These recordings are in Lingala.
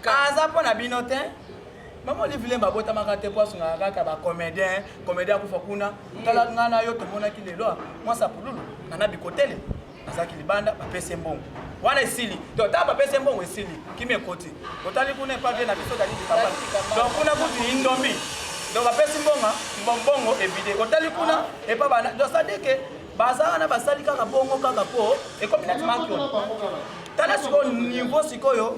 aza pona binote maman Olivier babota makate poisson ngaka ba comédien kufa kuna tala ngana yo tomona ki lelo moi ça pululu nana bikotele azaki libanda ba pese mbongo wana esili donc ta ba pese mbongo esili kimi ekoti otali kuna pa bien na biso dali papa donc kuna kuti indombi donc ba pese mbongo ebide otali kuna e pa bana donc ça dit que bazana na basali kaka bongo kaka po e comme na makio tala siko niveau sikoyo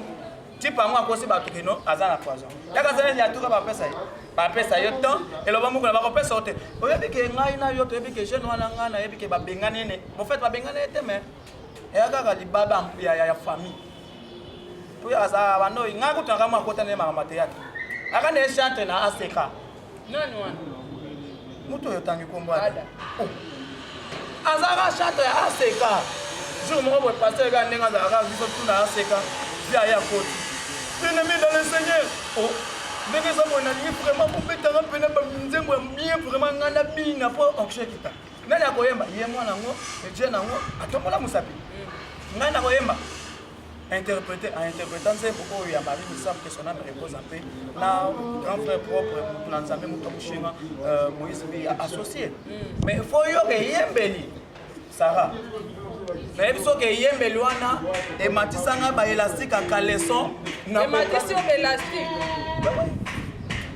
tipa moi kosi bato kino azana poison yaka zana ya tuka ba pesa yo temps et lo bamuko na ba pesa ote oyebi ke ngai na yo to yebi ke jeune wana ngana yebi ke ba bengane ne en fait ba bengane ete mais yaka ka libaba ya famille to ya za bano ngaku tanga mwa kota ne mama te yake aka ne chante na aseka nani wana muto yo tangi kombo ada azara chante ya aseka jour mo bo pasteur ga nenga za ga biso tuna aseka via ya koti bien-aimé dans le Seigneur oh ndenge ça mon ami vraiment pour péter un peu na nzembo bien vraiment ngana bina po okshe kita nani akoyemba ye mwana ngo eje nango atombola musapi nani akoyemba interprétant c'est pourquoi il y a Marie il semble que son âme repose en paix na grand frère propre na nzambe mutomushinga Moïse bi associé mais il faut yo ke yembeli Sarah mais biso ke yembeli wana e matisanga ba élastique à caleçon na matisi o élastique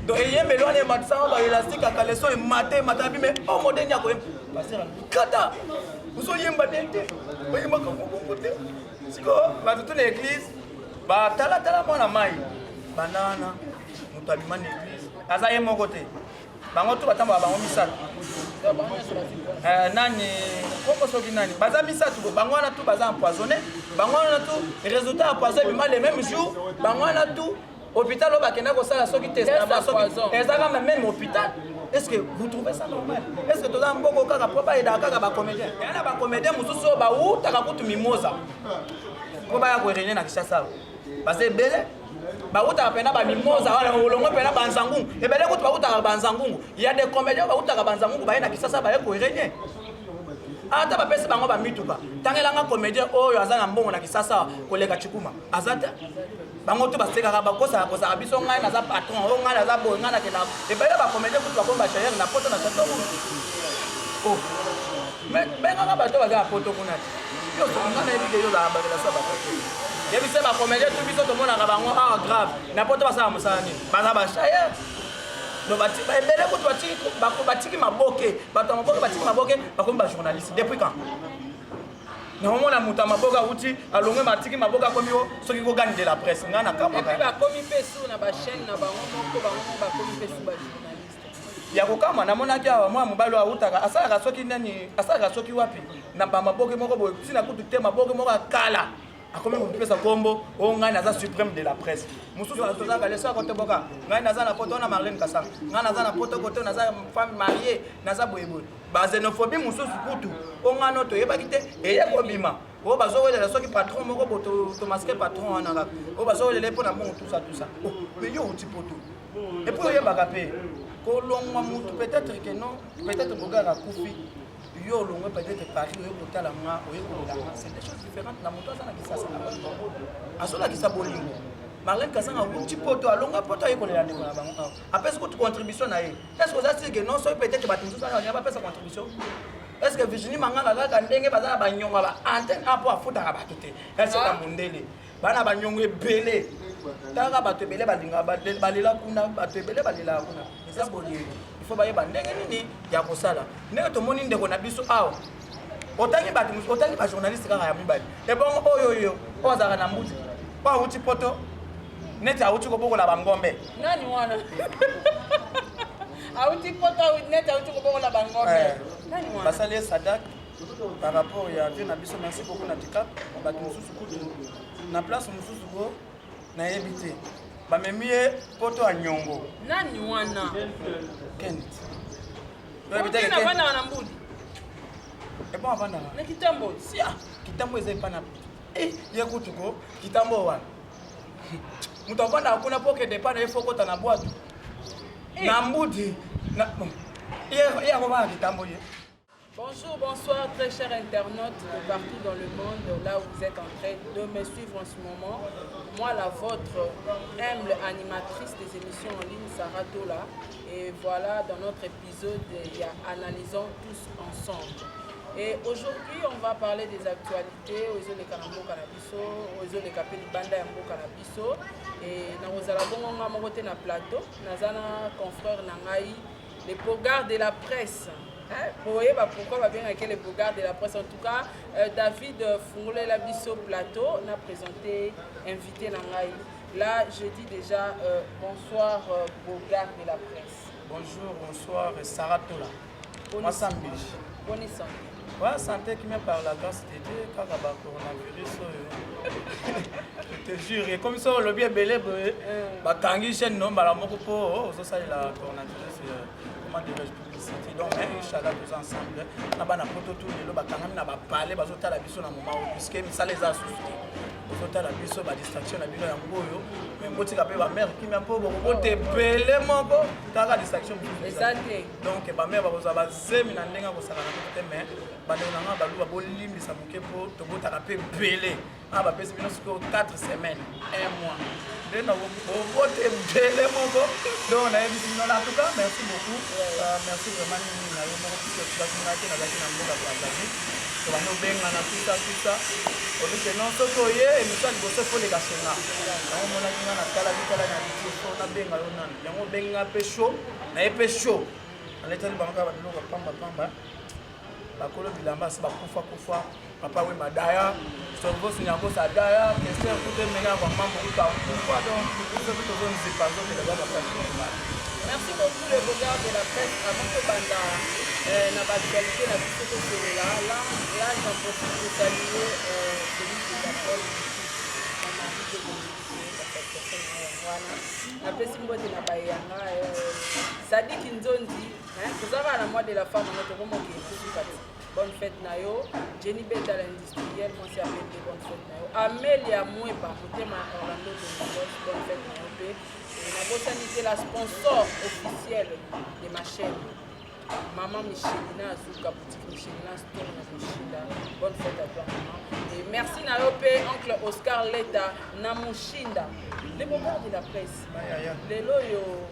donc yembeli wana e matisanga ba élastique à caleçon e matabi mais o modèle ya ko passer kata uso yemba dente o yemba ko côté siko ba toute l'église ba tala mwana mai banana mutabima l'église aza ye moko te bango to batamba bango misatu nani koko soki nani baza misatu bango wana tout baza empoisonné bango wana tout résultat empoisonné bima le même jour bango wana tout hôpital obakenda ko sala soki test na soki ezaka même hôpital. Est-ce que vous trouvez ça normal? Est-ce que tout un boko kaka papa et daka ba comédien yana ba comédien mususu ba u taka kutu mimoza ko ba ya ko réunion na Kinshasa parce belé ba uta pena ba mimoza wala olongo pena ba nzangungu ebele kutu ba uta ba nzangungu il y a des comédiens ba uta ba nzangungu ba na Kinshasa ba ya ko réunion ata ba pesa bango ba mituka tangelanga comédien oyo azana mbongo na Kinshasa koleka chikuma azata bango to baseka ba kosa biso ngai na za patron o ngai na za boy ngai na kena e ba ba comédien kutu ba komba chérie na poto na tata oh mais nga ba to ba za poto kuna yo to nga na ebike yo za ba la sa ba yebi se ba comédien tout biso to mona ka bango ah grave na poto ba sa musani ba za ba chérie no ba ebele kutu ba tiki maboke ba to maboke ba tiki maboke ba komba journaliste depuis quand na mona muta maboka uti alongwe matiki maboka komio soki ko gagne de la presse ngana kama et puis ba komi pesu na ba chaîne na bango moko ba komi pesu ba journaliste ya ko kama na mona kia mwa mobalo autaka asaka soki nani asaka soki wapi na ba maboke moko boy sina kutu te maboke moko kala akomi ko pesa kombo o ngana za suprême de la presse mususu azoza ka leso ko te boka ngana za na poto na Marlène Kasanga ngana za na poto côté na za femme mariée na za boyeboy ba xénophobie mususu kutu o ngana to yeba kite eye ko bima o bazo wele la soki patron moko boto to masquer patron wana ka o bazo wele pour na bon tout ça oh mais yo uti poto et pour yeba ka pe ko longwa mutu peut-être que non peut-être boga ka kufi yo longwe peut-être Paris yo kotala nga o yeko la c'est des choses différentes na moto ça na Kinshasa asola kisa bolingo Marlène Kasanga uti poto alonga poto yeko la ndeko na bango après ce que tu contribution na ye est-ce que ça c'est que non so peut-être batinzo ça on y a pas sa contribution est-ce que Virginie Mangala kaka ndenge bazala banyonga ba antenne apo afuta ka batute elle c'est ta mondele bana banyonga ebele taka bato ebele balinga balela kuna bato ebele balela kuna ça bolingo il faut baye bandenge nini ya kosala ndenge to moni ndeko na biso awa otangi ba journaliste kaka ya mibali e bon oyo ozaka na mbuti ba uti poto neti auti ko bokola bangombe nani wana auti poto neti auti ko bokola bangombe nani wana basale sadak par rapport ya vie na biso merci beaucoup na tika ba mususu kutu na place mususu ko na yebite ba memie poto a nyongo nani wana Kent yebite na bana na mbudi e bon bana na kitambo sia kitambo eze pana ye kutuko kitambo wana mutavanda hakuna poke de pana ifo kota na bwatu na mbudi na ye ko bana kitambo ye Bonjour, bonsoir très chers internautes de partout dans le monde, là où vous êtes en train de me suivre en ce moment. Moi, la vôtre humble animatrice des émissions en ligne, Sarah Tola. Et voilà, dans notre épisode, il y a Analysons tous ensemble. Et aujourd'hui, on va parler des actualités aux yeux de Kanambo Canabiso, aux yeux de Kapeli Banda Yambo Canabiso. Et dans vos alabons, on va monter na plateau. Nazana, confrère Nangaï, les bogards de la presse. Vous voyez pourquoi on va bien avec les bogards de la presse. En tout cas, David Fungole Labiso Plateau n'a présenté, invité Nangaï. Là, je dis déjà bonsoir, bogards de la presse. Bonjour, bonsoir, Sarah Tola. Moi, Sambi. Bonne santé. Ouais, santé qui me par la grâce de Dieu, quand il y a le coronavirus, je te jure, et comme ça, le bien belé, bah tangi chaîne non, bah la moko po, ça il a coronavirus, comment dirais-je publicité. Donc, Inch'Allah, tous ensemble, na ba na poto tout le ba tangi na ba parler, ba zota la biso na moment puisque ça les a soucis. Zota la biso ba distraction na bino ya ngoyo, mais mboti ka pe ba mère qui me po bo te belé moko, ta distraction. Exactement. Donc, ba mère ba boza ba zemi na ndenga ko sala na côté mais bande na ba luba bolimbisa moke po to bota ka pe belé. Ah ba pesi bino siko 4 semaines, 1 mois. Donc, en tout cas, merci beaucoup. Merci vraiment. Bakolo bilamba si bakufa papa we madaya songo sinyango sadaya question kute menga kwa mambo kuta kufa donc tout ce que vous nous parlez de la bataille. Merci beaucoup les bogards de la presse avant que banda na actualité la biso ko là j'en profite pour saluer celui qui s'appelle na pesi mbote na bayanga Sadik Nzondi tozala na mois de la femme notre comme bonne fête nayo Jenny Beta l'industriel moi c'est appelé bonne fête nayo Amelia Mweba motema Orlando de bonne fête nayo pe na botanité la sponsor officielle de ma chaîne Maman Michelina Azuka boutique Michelina store na Michelina bonne fête à toi maman et merci nayo pe oncle Oscar Leta na Mushinda les bogards de la presse les loyo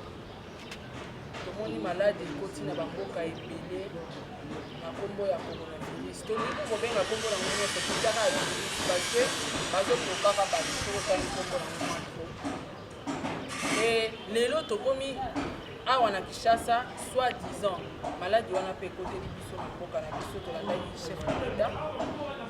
tomoni malade ekoti na bamboka ebele na kombo ya coronavirus tolingi kobenga kombo na ngo nyonso totaka ya virus parce que bazokokaka babisokokai kombo na ngo moko e lelo tokomi awa na Kinshasa soi-disant maladi wana mpe ekoteli biso na mboka na biso tolandaki chef de l'État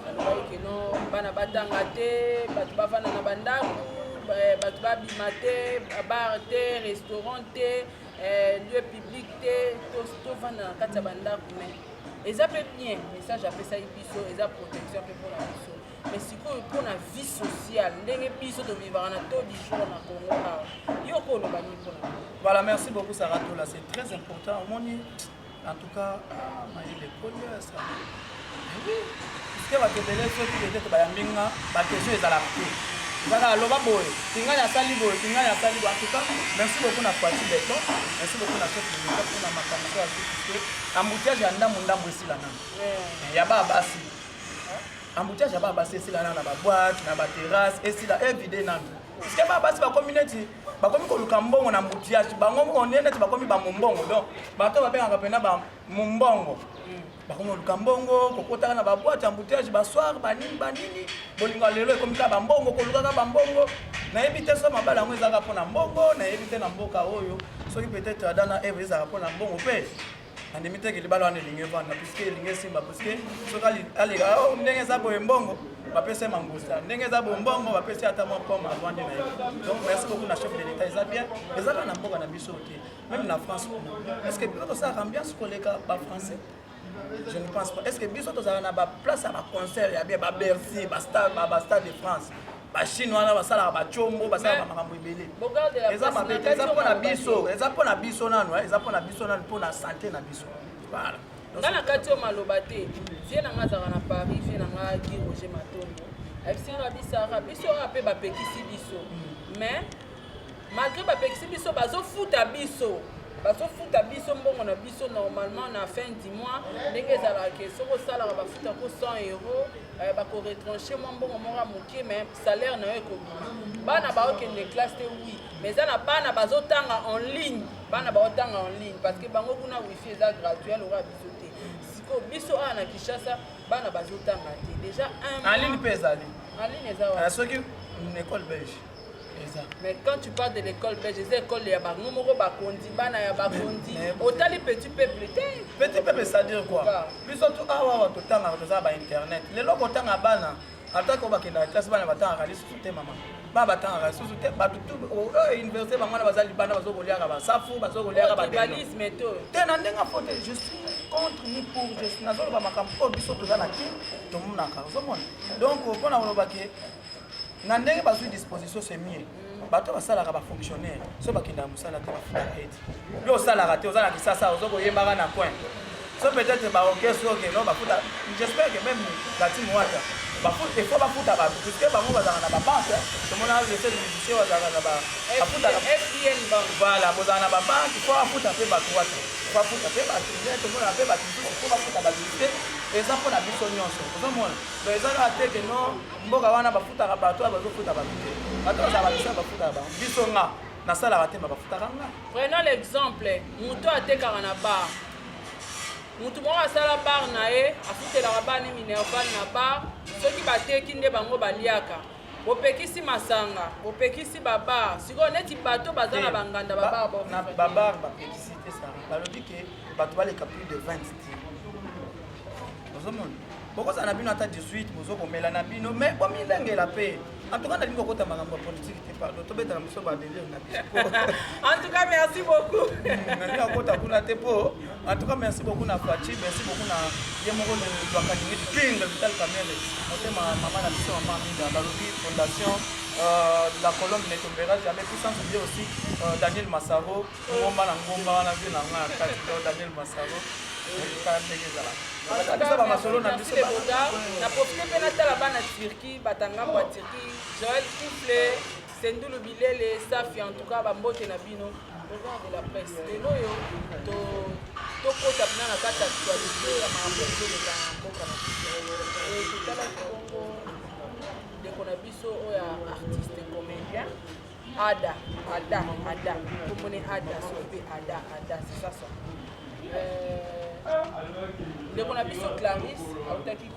alobaki ke non bana batanga te bato bavanda na bandako bato babima te bar te restaurant te lieu public te tovanda na kati ya bandako mais eza mpe bien message apesaki biso eza protection mpe mpona biso mais sikoyo mpona vie sociale ndenge biso tovivaka na to du jour na Congo awa yo ko oloba nini mpona voilà merci beaucoup Sarah Tola c'est très important omoni en tout cas mayele kolia ça oui puisque bakebele soki peut-être bayambinga bakestion ezalaka te Voilà, l'homme boy. Tinga ya sali boy, tinga ya sali boy. En tout cas, merci beaucoup na Kwati Beton. Merci beaucoup na chef de l'État pour la makamako à tout ce embouteillage ya ndamu ndamu esila na. Ya ba basi. Embouteillage ya ba basi esila na ba boîte, na ba terrasse, esila everyday na. Parce que ba basi ba community, ba komi ko lukambo na embouteillage, ba ngomo onene ba komi ba mumbongo. Donc, ba to ba benga pena ba mumbongo. Bakomo lukambongo kokota na baboîte embouteillage basoir banini bolinga lelo ekomika bambongo kolukaka bambongo na ebite so mabala ngo ezaka pona mbongo na ebite na mboka oyo soki peut-être adana eve ezaka pona mbongo pe andimite ke libalo ane linge vanda puisque linge simba puisque soki alega ndenge za boye mbongo bapese mangusta ndenge za bo mbongo bapese ata mo poma avandi na yo. Donc merci beaucoup na chef de l'État eza bien ezaka na mboka na biso te même na France est-ce que biso ça ambiance koleka ba français. Je ne pense pas. Est-ce que biso to za na ba place à ba concert ya bien ba Bercy ba stade de France ba chinois na ba sala ba chombo ba sala ba makambo ibele eza ba bete eza pona biso nanu eza pona biso nanu pona santé na biso voilà. Ngana kati o maloba te vie na ngazaka na Paris vie na nga Guy Roger Matondo ebisinga bisaka biso ape ba pekisi biso mais malgré ba pekisi biso bazo futa biso bazofuta biso mbongo na biso normalement na fin du mois ndenge ezalaka ke soki osalaka bafuta ko 100 euros bakoretranche mwa mbongo moko ya moke mais salaire na yo ekobima bana baokende classe te oui mais eza na bana bazotanga en ligne bana baotanga en ligne parce que bango kuna wifi eza gratuit lokola biso te sikoyo biso awa na Kinshasa bana bazotanga te déjà en ligne mpe ezali en ligne eza wa soki une école belge. Mais quand tu parles de l'école belge, c'est l'école de Yabango, Bakondi, Bana Yabakondi, autant les petits peuples. Petit peuple, c'est-à-dire quoi? Puis surtout, tout le temps, on a internet. Les locaux, on a bana. En tant qu'on va dans la classe, on va attendre à l'issue maman. Ba batanga ga susu te ba tutu université ba mwana bazali bana bazokolia ka ba safu bazokolia ka ba tribalisme to te na ndenga fote je suis contre ni pour je suis nazolo ba makampo biso to zana ki to muna ka zomona donc pona oloba ke na ndenge bazwi disposition c'est mieux bato basalaka bafonctionnaire so bakenda mosala te bafuta ete yo osalaka te ozala kisasa ozokoyembaka na coin so peut-être baorchestre oke no bafuta j'espère que même bati moata bafuta efo bafuta bato puisque bango bazalaka na babanke tomona lese musicien bazalaka na bafutaka FDN bank voilà bozala na babanke fo bafuta mpe bato wata bafuta mpe bato tomona mpe bato mosusu fo bafuta bato te eza mpona biso nyonso ozomona donc ezalaka te ke no mboka wana bafutaka bato oyo bazofuta bato te bato bazala babisa bafutaka bango biso nga nasalaka te babafutaka nga. Prenons l'exemple moto atekaka na bar mutu moko asala bar na ye afutelaka bar ne minerval na bar soki bateki nde bango baliaka bopekisi masanga bopekisi babar sikoyo neti bato baza na banganda babar babar bapekisi te sara balobi ke bato baleka plus de 20 ti ozomona bokozala na bino ata 18 bozokomela na bino mais bomilengela mpe en tout cas nalingi kokota makambo ya politique te pardon tobetaka biso badélire na biso en tout cas merci beaucoup nalingi kokota kuna te po en tout cas merci beaucoup na Fachi merci beaucoup na ye moko lwakani king vital kamele motema mama na biso mama minda balobi fondation la colombe ne tombera jamais puis sans oublier aussi Daniel Massaro ngomba na ngomba wana vie na nga kati Daniel Massaro na profite mpe natala bana Turquie batangambo ya Turquie Joël Couple Sendulu Bilele Safi en tout cas bambote na bino de la presse lelo oyo tokota mpena na kati ya actualité ya makambo ezoleka na mboka na biso totala kongo ndeko na biso oyo artiste comédien Ada komone Ada sope Ada c'est ça son ndeko na biso Clarisse autaki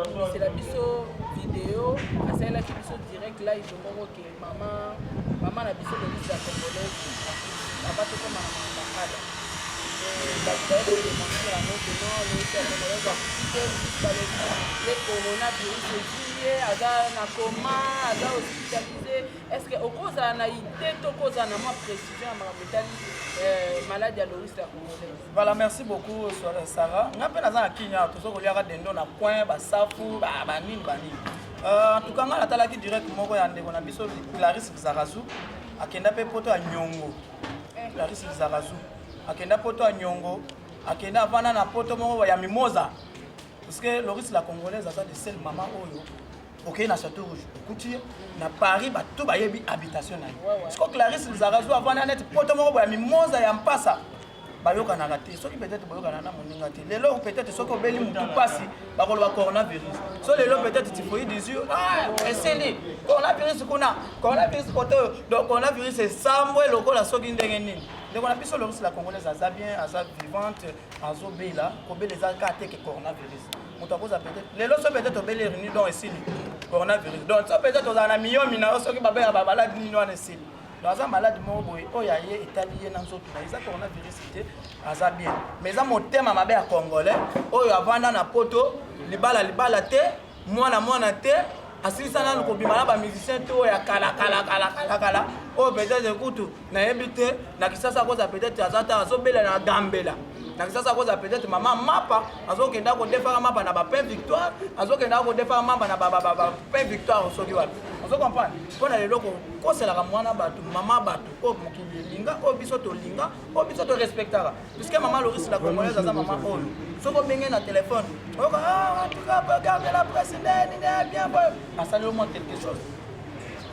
komisela biso video asalelaki biso direct live moko ke mama na biso lobisi ya congolaise abatokoma na makada bademontre yango keno lobisi ya congolaise le coronavirus eziye aza na coma aza hospitalisé est-ce que okozala na idée to okozala na mwa précision ya makambo etali maladie ya lobisi ya congolaise. Voilà, merci beaucoup Sarah. Nga mpe naza na kinya tozokoliaka dendo na coin basafu banini en tout cas nga natalaki direct moko ya ndeko na biso Clarisse Zarazu akenda mpe poto ya nyongo Clarisse Zarazu akenda poto ya nyongo akenda avanda na poto moko ya mimosa parce que Loris la congolaise aza de seule maman oyo okei na Château Rouge okuti na Paris bato bayebi habitation na ye siko Clarisse Zarazu avanda neti poto moko ya mimosa ya mpasa bayokanaka te soki peut-être boyokana na moninga te lelo peut-être soki obeli mutu mpasi bakoloba coronavirus so lelo peut-être typhoïde des yeux esili coronavirus kuna coronavirus kote oyo donc coronavirus esambwe lokola soki ndenge nini ndeko na biso Loris la congolaise aza bien aza vivante azobela kobela eza kaka te ke coronavirus moto akoza peut-être lelo so peut-être obeli réuni donc esili coronavirus donc so peut-être ozala na miyomi na yo soki babela babaladi nini wana esili donc aza malade moko boye oyo aye etali ye na nzoto na eza coronavirus te aza bien mais eza motema mabe ya congolais oyo avanda na poto libala te mwana te asilisa nanu kobima na bamusicien te oyo ya kala oyo peut-être kutu nayebi te na kisasa akoza peut-être aza ta azobela na gambela na kisasa akoza peut-être mama mapa azokenda kodefaka mapa na bapain victoire azokenda kodefaka mapa na bapain victoire osoki wapi ozo comprendre mpona lelo koselaka mwana bato mama bato oyo mokili elinga oyo biso tolinga oyo biso torespectaka puisque mama Loris la congolaise aza mama oyo soki obenge na téléphone oyoka en tout cas regarde la presse ndeni bien asali au moins quelque chose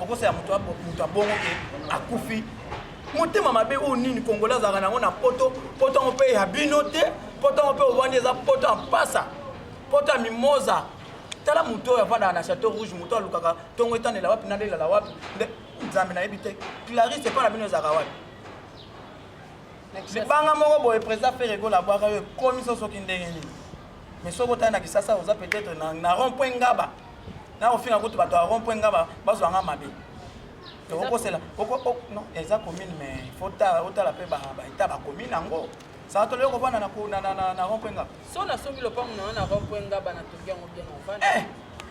okosela moto abongo ke akufi motema mabe oyo nini congolais azalaka nango na poto yango mpe ya bino te poto yango mpe ovandi eza poto ya mpasa poto ya mimoza tala moto oyo avandaka na chateau rouge moto alukaka ntongo etanela wapi nalelala wapi nde nzambe nayebi te clarisse epa na bino ezalaka wapi libanga moko boye président ferego labwaka oyo ekomi so soki ndenge nini mais soki otali na kisasa oza peut-être na rond point ngaba na ofinga kutu bato ya rond point ngaba bazwanga mabe okosela non eza commune mais faut otala mpe baeta bacommune yango saka toleki kovanda na rond point ngaba so nasombi lopango na wana rond point ngaba na toki yango bien ovanda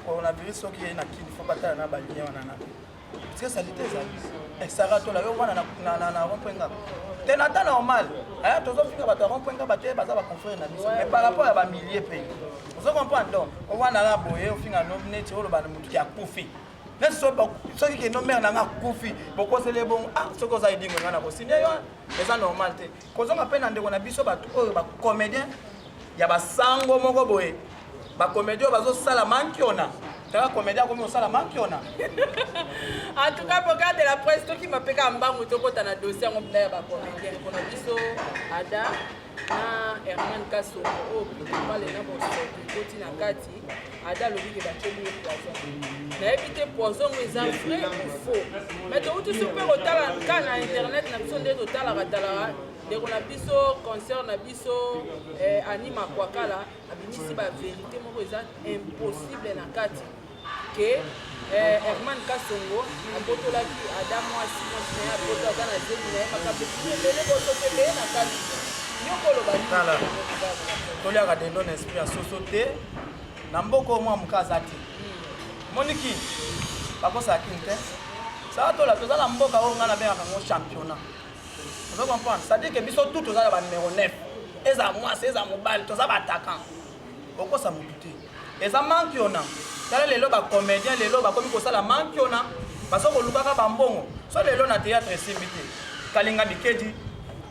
coronavirus soki ye na kini fo batala na balie wana na parce que salite ezali saka tola yo wana na rond point ngaba te na temps normal tozofinga bato ya rond point ngaba te baza baconfrère na biso mais par rapport ya bamilie mpe ozo comprendre donc ovanaka boye ofinga neti oloba na motu akufi neti soki kendo mere nanga akufi bokosele bongo soki oza edingo nga na kosine yo eza normal te kozonga mpe na ndeko na biso bato oyo bacomédien ya basango moko boye bacomédien oyo bazosala mankiona taka comédien akomi osala mankiona en tout cas pour garder la presse toki mapeka mbangu tokota na dossier yango mpona ya bacomédien mpona biso ada na Herman Kasongo oyo pale na bosokoti na kati ada alobiki batieli ye poison nayebi te poison ngo eza vrai ou faux mais touti so mpe kotala ka na internet na biso nde totalaka ndeko na biso concert na biso anima kwakala abimisi bavérité moko eza impossible na kati ke Herman Kasongo abotolaki ada mwasi na ye aboto aza na zemi na ye makabe ebele botokebeye na kati tala toliaka dendo na esprit ya soso te na mboka omwa moka aza te moniki bakosala kini te saka tola toza na mboka oyo ngai nabengaka yango championnat ozo comprendre c'est-à-dire que biso tu toza na banumero 9 eza mwasi eza mobali toza baatakan okosa motu te eza mankiona tala lelo bacomédien lelo bakomi kosala mankiona baso kolukaka bambongo so lelo na théâtre esimbi te kalinga bikedi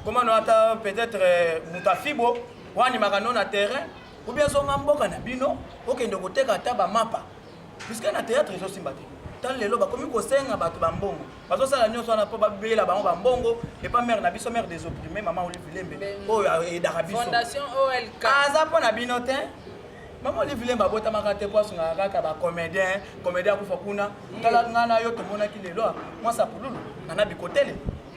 komano ata peut-être mutafibo wanimaka no na terrain ou bien zonga mboka na bino okende koteka ata bamapa puisque na théâtre ezosimba te tala lelo bakomi kosenga bato bambongo bazosala nyonso wana mpo babela bango bambongo epa mare na biso mare des opprimés mama Olive Lembe oyo edaka biso fondation OLK aza mpo na bino te mama Olive Lembe abotamaka te po asungaka kaka bacomédien akufa kuna tala nga na yo tomonaki lelo mwasa pululu nana bikotele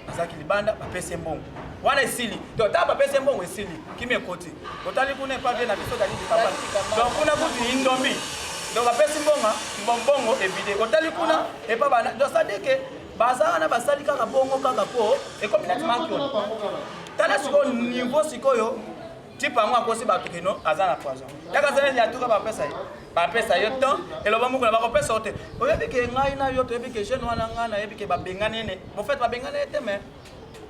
azalaki libanda bapesi mbongo wana esili donc tala bapesi mbongo esili kimi ekoti otali kuna epavie na biso dali bikambala donc kuna kutu indombi donc bapesi mbongo evide otali kuna epa bana donc c'est-à-dire que bazala na basali kaka bongo kaka po ekomi neti mankiona tala sikoyo niveau sikoyo tipe yango akosi bato kino aza na poison yaka zaleli atuka bapesa yo temps eloba moko na bakopesa yo te oyebi ke ngai na yo toyebi ke jeune wana ngai nayebi ke babengani ene mofete babengani ete me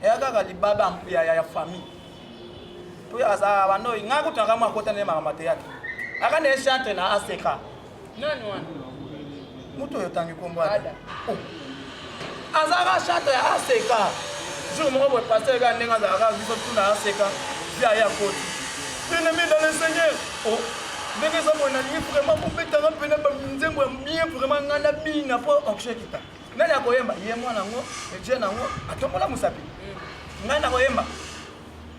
eya kaka libaba ya famille po aza banoi ngai kutunaka mo akota nde makambo teyate aka ne chantre na aseka nani wana mutu oyo tangi kombo ada azaka chantre ya aseka jour moko boye pasteur eka ndenge azalaka biso tuna aseka via ya koti bien-aimé dans le Seigneur ndenge eza boye nalingi vraiment mobetanga mpena banzembo ya bien vraiment ngai na bina mpo onkshe kita nani akoyemba ye mwana yango edie nango atombola mosapi ngai nakoyemba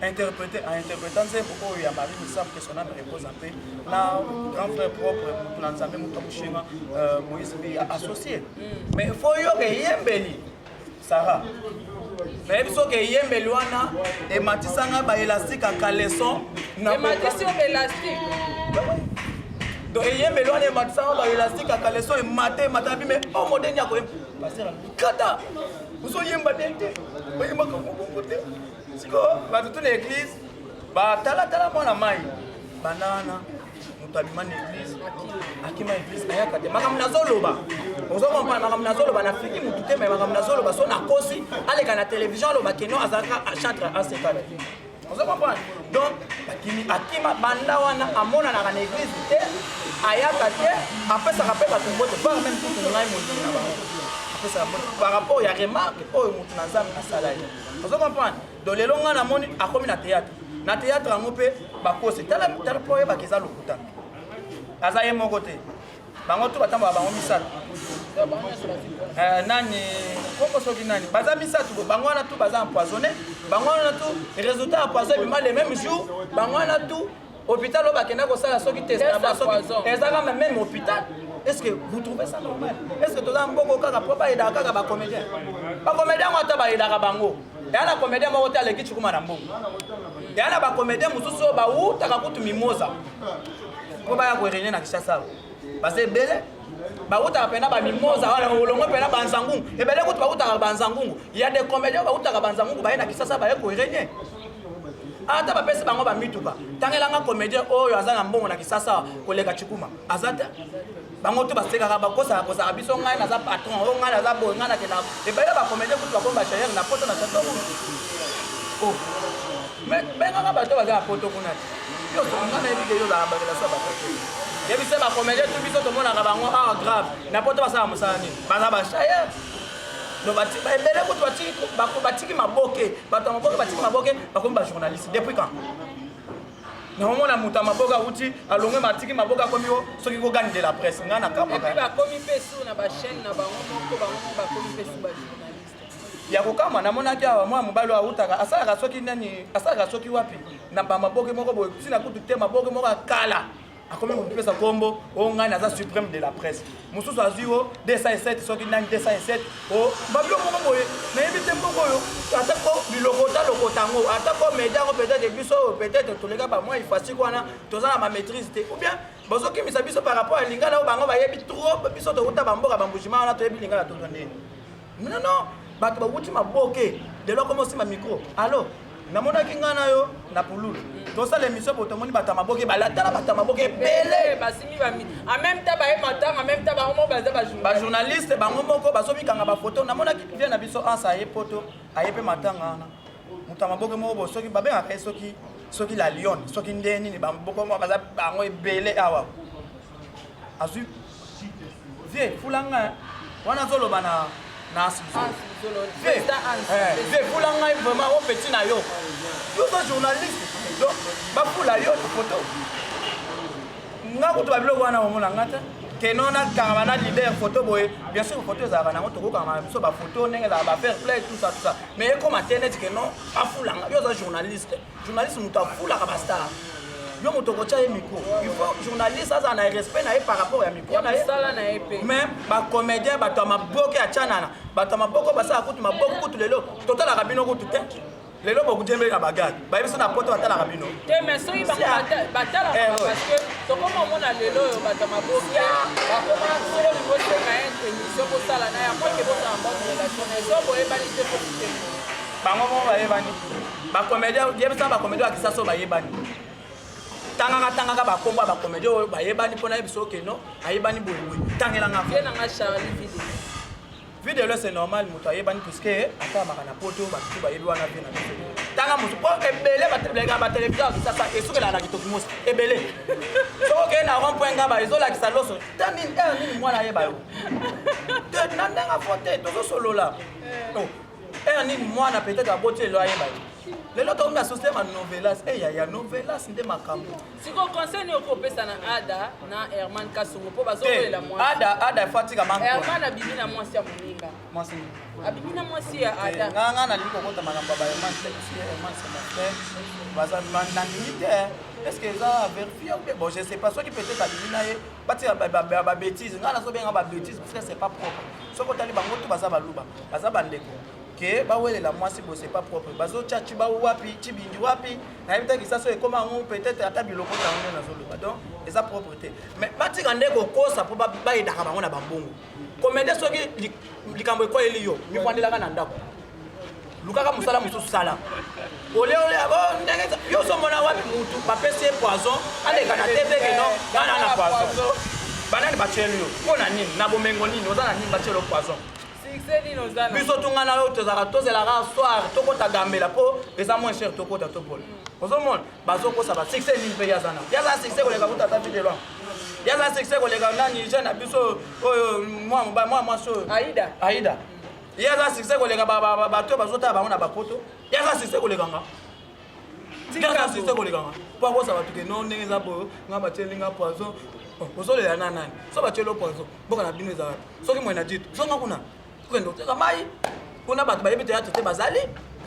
interprétant nzembo oyo ya Marie Misambo que son âme repose en paix na grand frère propre mutu na nzambe mutu akushinga Moïse bi associé mais fo yoka eyembeli Sarah nayebi soki eyembeli wana ematisanga baélastique ya kaleson ematisi yo baélastique donc eyembeli wana ematisanga baélastique ya kaleson emata bime o modeni akoyemba pasera kata ozoyemba bien te oyembaka mobongo te siko bato to na église batalatala mwana mai banana moto abima na église akima église ayaka te makambo nazoloba ozokomprendre makambo nazoloba nafiki motu te me makambo nazoloba so nakosi aleka na télévision aloba keno azalaka chantre asekala ozokomprendre donc akima banda wana amonanaka na église te ayaka te apesaka mpe bato mbote par même tutu ngai molini na bango apesaka mbote par rapport ya remarque oyo motu na nzambe asala ye ozokomprendre donc lelo ngai namoni akomi na théâtre yango mpe bakosi tala mpo oyebaka eza lokuta aza ye moko te bango tu batambola bango misato nani kombo soki nani baza misato bango wana tu baza empoisonné bango wana tu résultat empoisonné ebima le même jour bango wana tu hôpital oyo bakenda kosala soki test ezaka même hôpital. Est-ce que vous trouvez ça normal? Est-ce que toza mbongo kaka po bayedaka kaka bacomédien bacomédien ngo ata bayedaka bango eya na comédien moko te aleki cikuma na mbongo eya na bacomédien mosusu oyo bautaka kutu mimoza po baya koerenie na Kinshasa base ebele bautaka mpena bamimoza wana olongo mpena banzangungu ebele kutu bautaka banzangungu ya de comédien bautaka banzangungu baye na Kinshasa baye koerenie ata bapesi bango bamituka ntangelanga comédien oyo aza na mbongo na Kinshasa koleka cikuma aza te bango tu basekaka bakosaka biso ngai naza patron oyo ngai naza boye ngai nakenda ebele bacomédien kutu bakomba chaleur na poto na chateau bengaka bato baza na poto kuna yoso ngai nayebi ke yozala bakelasa bapoto yebi se bacomédien tu biso tomonaka bango awa grave na poto basala mosala nini baza bachaleur ebele kutu batiki maboke bato ya maboke batiki maboke bakomi bajournaliste depuis quand naomona moto ya maboka auti alongwe matiki maboka akomi yo soki kogani de la presse ngai nakamwaka bakomi mpe su na bachaîne na bango moko bango bakomi mpe su bajournaliste ya kokama namonaki awa mwana mobali oyo autaka asalaka soki nani asalaka soki wapi na bamaboke moko boye ntina kutu te maboke moko akala akomi kopesa kombo oyo ngai naza suprême de la presse mosusu azwi o 207 soki nani 207 o babilo moko boye nayebi te mboko oyo atako bilokota lokota yango atako média yango peut-être biso peut-être toleka bamwa ifasiki wana toza na bamaîtrise te ou bien bazokimisa biso par rapport à lingala oyo bango bayebi trop biso tokuta bamboka bambugima wana toyebi lingala toza ndeni non bato bawuti maboke lelo komo osimba micro allo namonaki ngai na yo na pululu tosala émission po tomoni bato ya maboke balatala bato ya maboke ebele basimi en même temps baye matanga en même temps bango moko baza bajournaliste bango moko bazobikanga bafoto namonaki vie na biso ansa aye poto aye mpe matanga wana moto ya maboke moko bo soki babengaka ye soki la lion soki nde nini bamboke moko baza bango ebele awa azwi vie fulanga wana azoloba na vie fula ngai vraiment o petit na yo yoza journaliste donc bafula yo na photo nga kutu babiloko wana omona nga te keno nakanga bana leader photo boye bien sûr photo ezalaka nango tokokanga biso bafoto ndenge ezalaka bafaire play tout ça mais ekoma te neti keno bafulanga yo oza journaliste moto afulaka bastar yo moto kotia ye micro il faut journaliste aza na respect na ye par rapport ya micro na ye mais bacomédien bato ya maboke atyanana bato ya maboko basala kutu maboko kutu lelo totalaka bino kutu te lelo bokudembeleka bagage bayebiso na poto batalaka bino te mais soki batalaka parce que tokoma omona lelo oyo bato ya maboke bakoma solo libosenga émission kosala na yango ke bosala bonne relation mais so boyebani te fokute bango moko bayebani bacomédien yebisa bacomédien ya Kinshasa oyo bayebani tangaka bakombo ya bacomédien oyo bayebani mpona yebiso okeno ayebani boyeboye tangelanga video là c'est normal moto ayebani puisque atamaka na poto batu bayebi wana pe na biso tanga moto po ebele ba télévision Kinshasa esukela na kitoki mosi ebele soki na rond point ngaba ezolakisa loso nini mwana ayeba yo te na ndenga fote tozosolola nini mwana peut-être aboti elo ayeba yo lelo tokomi associé ma novelas ya novelas nde makambo siko conseil ni okopesa na Ada na Herman Kasongo po bazokolela mwasi Ada fatika manko Herman abibi na mwasi ya moninga mwasi abibi na mwasi ya Ada nga na liko kota makambo ba Herman c'est mon frère baza mandangité est-ce que ça vérifier bon je sais pas soit qui peut-être abibi na ye bati ba bêtise nga na so benga ba bêtise parce que c'est pas propre soko tali bango to baza baluba baza bandeko que bawelela mwasi bo c'est pas propre bazo tchachi ba wapi chibindi wapi na yebita Kinshasa ekoma ngo peut-être ata biloko tango na zolo donc eza propreté mais batika ndeko kosa po ba edaka bango na bambongo comédien soki likambo eko eliyo mikwandelaka na ndako lukaka musala mususu sala ole abo ndenge yo so mona wapi mutu bapesi poison aleka na TV que non bana na poison banani bachelo pona nini na bomengo nini ozana nini bachelo poison biso tungana yo tozelaka soir tokota gambela po eza moins cher tokota topola ozomona bazokosa ba succès nini mpe yazana yaza succès koleka kutata videlo yaza succès koleka nani jeune na biso oyo mwasi oyo Aida yaza succès koleka bato bazotala bango na bapoto yaza succès koleka nga yaza succès koleka nga po akosa bato ke non ndenge eza boyo nga batelinga poison ozolela na nani so batielo poison mboka na bino eza wapi soki moye na ditu zonga kuna okende oteka mai kuna bato bayebi te ya te bazali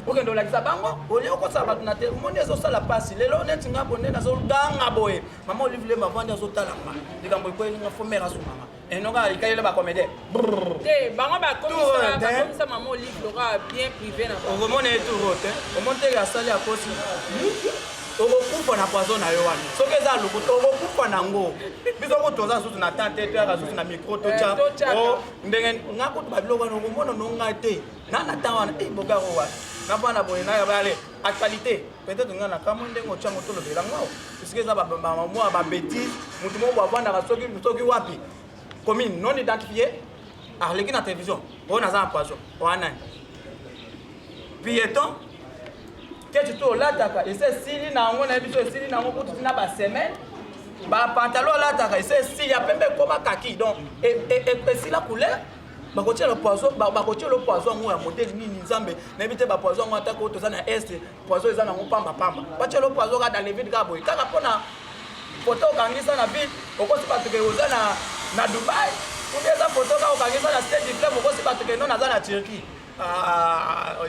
okende olakisa bango olie okosala bato na te omoni ezosala pasi lelo neti nga bonde nazoganga boye mama olivile mavandi azotalanga likambo ekwelinga fo mere asungama enoka ikalela bacomédien te bango bakomisa mama olive loka bien privé na bango omoni eturo te omoni te asali akosi okokufa na poison na yo wana soki eza lokuta okokufa nango biso kotoza susu na tante toyaka susu na micro totya ndenge nga kutu babiloko wana okomona nonga te na na tan wana bokako wana na bana boye na bale actualité peut-être nga na kamwe ndenge otyango tolobela ngao puisque eza bamwa babétise motu moko bavandaka soki wapi commune non identifié aleki na télévision oyo naza na poison owanani piéton keti to olataka ese esili na yango na biso esili na yango kutu tina basemaine bapantalon olataka ese esili ya pembe ekoma kaki donc esila couleur bakotia le poison yango ya modele nini nzambe nayebi te bapoison yango ataka oyo toza na este poison eza nango pambapamba batia le poison kaka dans les villes kaka boye kaka mpona foto okangisa na ville okosi bato ke oza na Dubai obi eza foto kaka okangisa na state du club okosi bato ke non aza na Turquie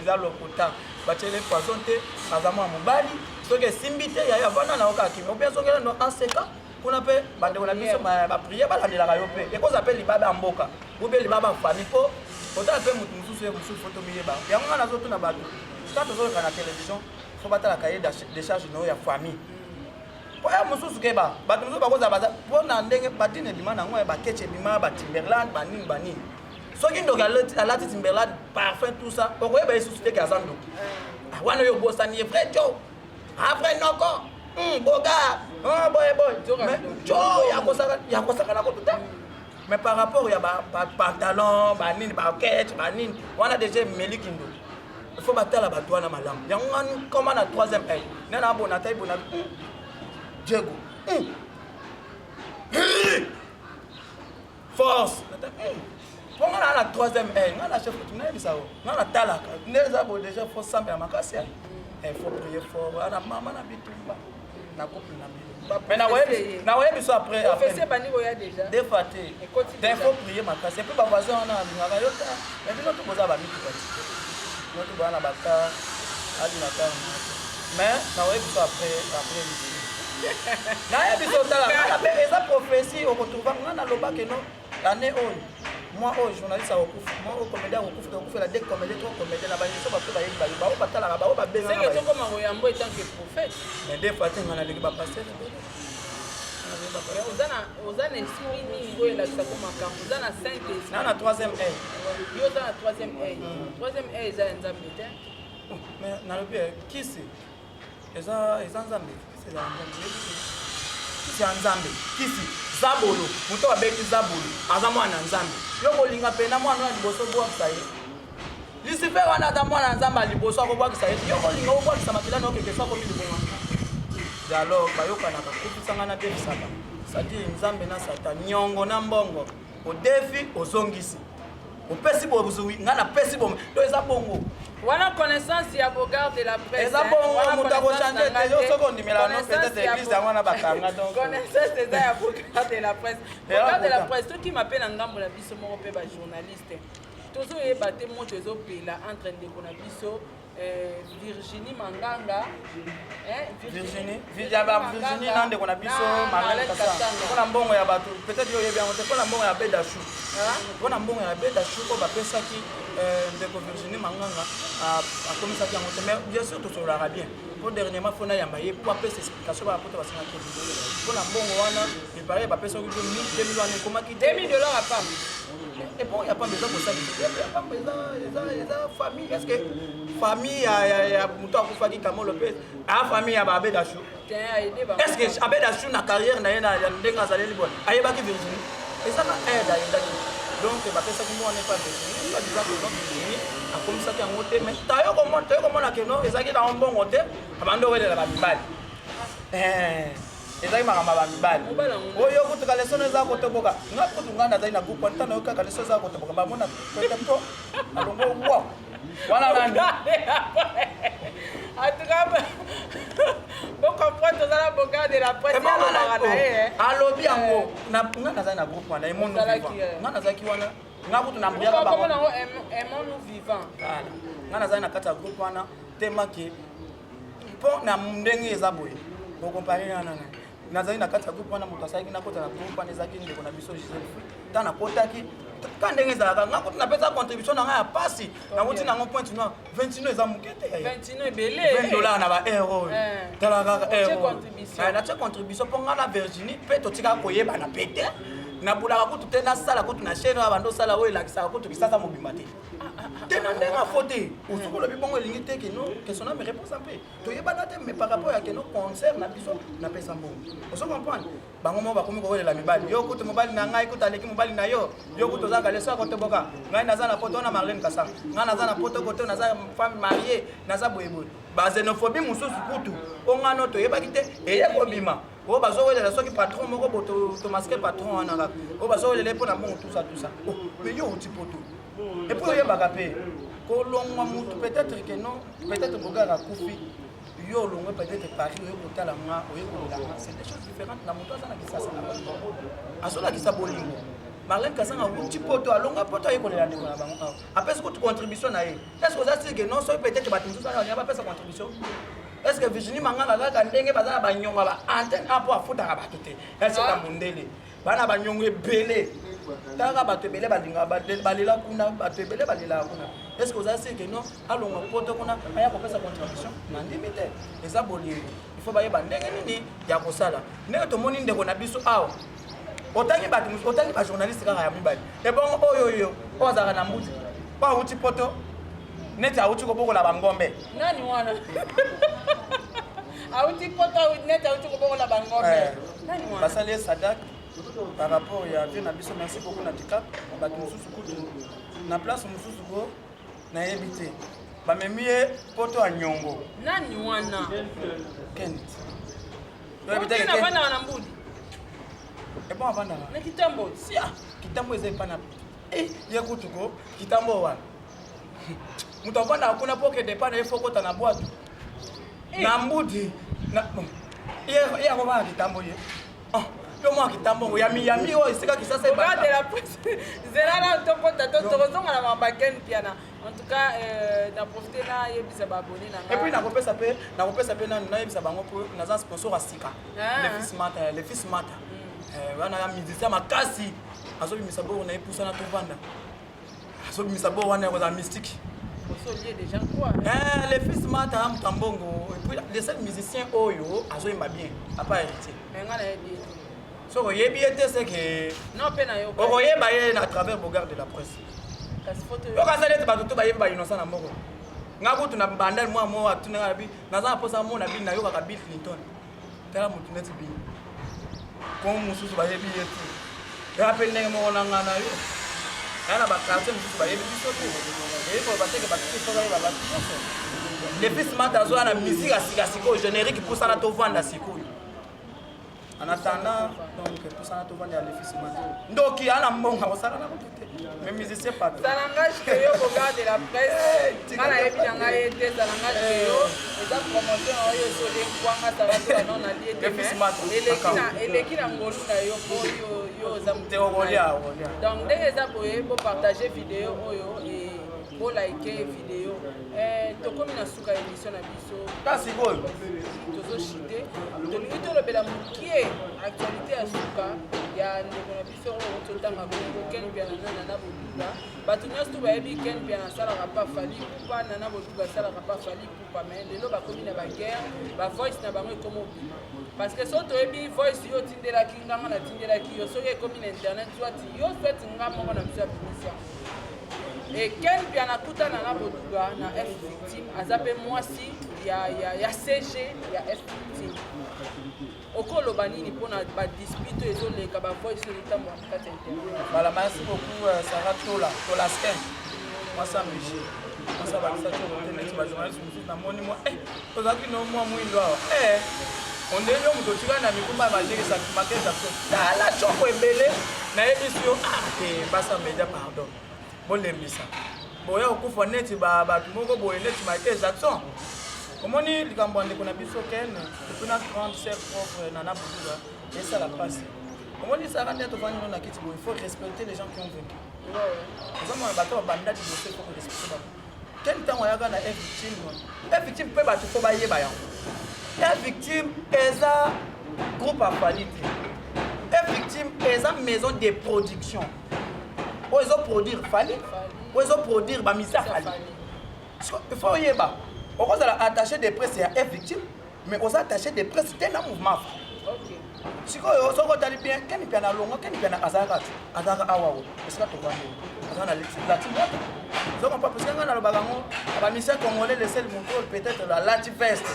eza lokuta batiele poison te aza mwa mobali soki esimbi te yaye avanda na yoka kimi obi soki no anseka kuna mpe bandeko na biso bapriere balandelaka yo mpe ekozala mpe libaba ya mboka obe libaba ya famille mpo otala mpe motu mosusu ye mosusu foto miyeba yango nga nazotuna bato ta tozoleka na télévision fo batalaka ye décharge na oyo ya famille po ya mosusu keba bato mosusu bakozala mpo na ndenge batine ebima nango ya bakeche ebima batimberland banini soki ndoki alati timberland parfum tout ça okoyeba esusu teke aza ndoki wana oyo obosani ye vrai jo vrai noko boga boye jo yakosaka na koto te mais par rapport ya bapantalon banini bakete banini wana déjà emeli kindo il faut batala bato wana malamu yango ngani koma na 3e œil nena abona ta ibona Diego force po nga na 3e œil nga na chef tu nayebisa o nga na talaka ndeza bo déjà faut sambela makasi il faut prier fort ana mama na bitumba na couple na milo mais na webi so après professeur bani boya déjà des fois te il faut prier makasi et puis ba voisin wana ngaka yota mais bino to boza ba mitu kati notre bana baka ali na ta mais na webi so après na yebi so tala na be eza prophétie okotrouva ngana lobake no l'année oyo moi oyo journaliste akokufa moi oyo comédien akokufa okufela deux comédien trois comédien na baniso bato bayebi bayo bao batalaka bao babengaka c'est que tokoma koyambo etant que prophète mais des fois te nga naleki bapasteur oza na esprit nini oyo elakisa ko makambo oza na saint esprit na na 3e œil yo oza na 3e œil 3e œil eza ya nzambe te mais nalobi kisi eza nzambe kisi ya nzambe kisi zabolo moto abeti zabolo aza mwana nzambe yo kolinga mpena mwana wana liboso obwakisa ye lisifer wana ata mwana nzambe ya liboso akobwakisa ye yo kolinga obwakisa makilani okekesa komi libonga dialogue bayokanaka kufisanga na defisaka sadire nzambe na satan nyongo na mbongo odefi ozongisi opesi bozwi nga napesi bomo to eza bongo wana connaissance ya bogarde de la presse eza bongo moto akochange te yo soki ondimela no peut-être église yango wana bakanga donc connaissance eza ya bogarde de la presse bogarde de la presse soki mape na ngambo na biso moko mpe bajournaliste tozoyeba te moto ezopela entre ndeko na biso Virginie Manganga Virginie nandeko na biso Marlène Kassa mpona mbongo ya bato peut-être yo oyebi yango te mpona mbongo ya bedashu mpona mbongo ya bedashu oyo bapesaki ndeko Virginie Manganga akomisaki yango te mais bien sûr tosololaka bien po dernièrement fo nayamba ye po apesa explication bapota basengaki mpona mbongo wana epare bapesaki 2000 wana ekomaki $2000 apam et bon ya pamba eza kosalisa ya pamba eza famille est-ce que famille ya moto akufaki kamolo mpe aya famille ya babedashu est-ce que abedashu na carrière na ye na ndenge azaleli bona ayebaki Virginie ezaka aide ayendaki donc bapesaki mwana epa Virginie adizaki donc Virginie akomisaki yango te mais toyokomona keno ezalaki na mbongo te abandi owelela bamibali ezali makambo ya bamibali oyo kutuka lesono eza kotoboka nga kutu nga nazali na groupe wana ntana oyokaka leso eza kotoboka bamona petepo alongo wa wana nani en tout cas, bon comprendre, avocat de la presse alobi yango nga nazali na groupe wana emono vivant nga nazalaki wana nga kutu na mbiaka bango aimons-nous vivant nga nazali na kati ya groupe wana temaki mpo na ndenge eza boye okompare na nanga nazali na kati ya groupe wana moto asalaki nakota na groupe wana ezalaki ndeko na biso Gisèle ntan nakotaki ka ndenge ezalaka nga kutu napesa contribution na nga ya pasi nakuti nango point noir 29 eza moke te $20 na baeuro tala kaka euro natie contribution mpo nga na Virginie mpe totikaka koyebana pe te nabulaka kutu te nasala kutu na chaîne oyo bando osala oyo elakisaka kutu kisasa mobima te te na ndenge afo te osuki olobi bongo elingi te keno questionna me réponse mpe toyebana te mais par rapport ya keno concert na biso napesa mbongo oso comprendre bango moko bakomi kowelela mibali yo kutu mobali na ngai kutu aleki mobali na yo kutu ozaka leso ya kote boka ngai naza na poto wana Marlène Kasanga ngai naza na poto kote naza femme mariée naza boyeboye baxénophobie mosusu kutu ongano toyebaki te eye kobima oyo bazowelela soki patron moko bo tomaske patron wana kaka oyo bazowelela mpo na mbongo tusa mais yo oti poto epuis oyebaka mpe kolongwa mutu peut-être que non peut-être bogara akufi yo olongwe peut-être Paris oyo kotala nga oyo kolela nga c'est des choses différentes na moto aza na kisasa na azolakisa bolingo Marlène Kasanga uti poto alonga poto aye kolela ndeko na bango awa apesi kutu contribution na ye est-ce que oza sire que non soki peut-être bato mosusu wana bapesa contribution est-ce que Virginie Manganga kaka ndenge baza na banyongo ba antenne apo afutaka bato te else na mundele bana banyongo ebele kaka bato ebele balinga balela kuna bato ebele balela kuna est-ce que oza sire que non alonga poto kuna aya kopesa contribution na ndimi te eza bolingo il faut bayeba ndenge nini ya kosala ndenge tomoni ndeko na biso awa otangi bajournaliste kaka ya mibali ebongo oyo oyo oyo azalaka na mbuti po awuti poto neti awuti kobokola bangombe nani wana awuti poto neti awuti kobokola bangombe nani wana basali sadak par rapport ya vie na biso merci beaucoup na dikap bato mosusu kutu na place mosusu ko nayebi te bamemi ye poto ya nyongo nani wana kent na mbudi bon avanda na kitambo sia kitambo eza epa na ye kutuko kitambo wana mutu avanda akuna po kende epa na ye fokota na bwato na mbudi ye akobana kitambo ye yo mwa kitambo yami oyo esika kisasa zelana tokota tokozonga na mabaken piana en tout cas na profite na yebisa baboni na et puis nakopesa pe nanu nayebisa bango po naza sponsor asika le fils mata wana ya musicien makasi azobimisa boro na ye pusana tovanda azobimisa boro wana yakozala mystique le fils mata amuta mbongo et puis le seul musicien oyo azoyemba bien apa héritier soki oyebi ye te seke okoyeba ye na travers bogard de la presse okasali ete bato to bayemba innocent na moko nga kutu na bandali mwa mo atunanga na bi naza na mposa mona bini nayokaka Bill Clinton tala motu neti bini komo mosusu bayebi ye te ya mpe ndenge moko na nga na yo aya na bakartier mosusu bayebi biso te eyebi po bateke batuki soka yeba bato nyonso depuis smart azoya na musique ya sika sikoyo générique pusana tovanda sikoyo en attendant donc pusana tovanda ya lefi smart ndoki ana mbonga kosala na kutu te mais musicien pas salangage que yo bogard de la presse ngana yebi na ngai ete salangage que yo eza promotion oyo ezolenkwanga salatu non na lié te eleki na ngolu na yo po yo oza muteokolia donc ndenge eza boye po partager video oyo po like video tokomi na suka émission na biso kasi boyo tozoshite tolingi tolobela mokie actualité ya suka ya ndeko na biso oyo totanga bongo ken pia na nana boluga bato nyonso to bayebi ken pia nasalaka pa fali pupa nana boluga asalaka pa fali pupa me lelo bakomi na baguerre bavoice na bango ekoma obima parce que so toyebi voice yo otindelaki nganga natindelaki yo soki ekomi na internet zwati yo sweti nga moko na biso ya publicien et ken pia nakutana na boluga na f victime aza mpe mwasi ya CG ya f victime okoloba nini mpona badispute ezoleka bavoice oyo etambola na kati ya internet voilà merci beaucoup Sarah Tola Sken mwasi ya miche mwasi abakisaki okote neti bajournaliste mosusu namoni mwa ozalaki no mwa mwindo awa ondeli yo moto otikali na mikumba ya batekisa makesa so tala coko ebele nayebisi yo te basa media pardon bolembisa boya okufa neti bato moko boye neti Michael Jackson omoni likambo ya ndeko na biso kene tuna grande sœur propre Nana Boudoura et ça la passe omoni ça rend être venu na kiti il faut respecter les gens qui ont vaincu comme on bato banda di dossier pour respecter quel temps on y a na victime peut battre faut bailler bayan victime eza groupe à qualité victime eza maison de production où ils ont produire fali où ils ont produire ba misa fali il faut yeba on va attacher des presse à victime mais on attacher des presse dans un mouvement OK si on so tali bien keni piana longo keni piana azaka awawo est-ce que tu vois azana la team so on pas parce que ngana lo bagango ba misa congolais le seul moteur peut-être la Latifest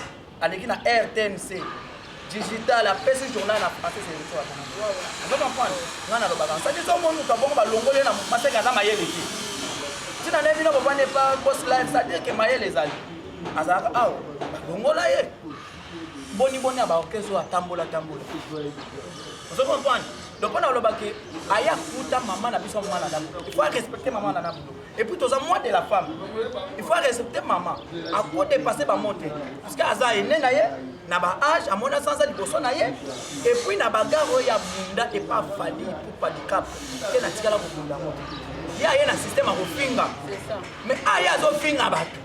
avec na RTNC digital la PC journal na français c'est histoire on va comprendre ngana lo bagango ça dit tout monde ka bongo ba longole na maseka za mayele ki tina nevi na bobane pas boss live ça dit que mayele ezali azaka awo longola ye boni aba orchestre atambola vous comprenez donc on a le baquet aya kuta maman na biso maman na il faut respecter maman na nabudo et puis tous moi de la femme il faut respecter maman à quoi dépasser ba monter parce que aza ene na ye na ba âge à mon sens liboso na ye et puis na bagaro ya bunda et pas fali pour pas de cap et na tikala ko bunda moto ya ye na système a kofinga mais aya zo finga bato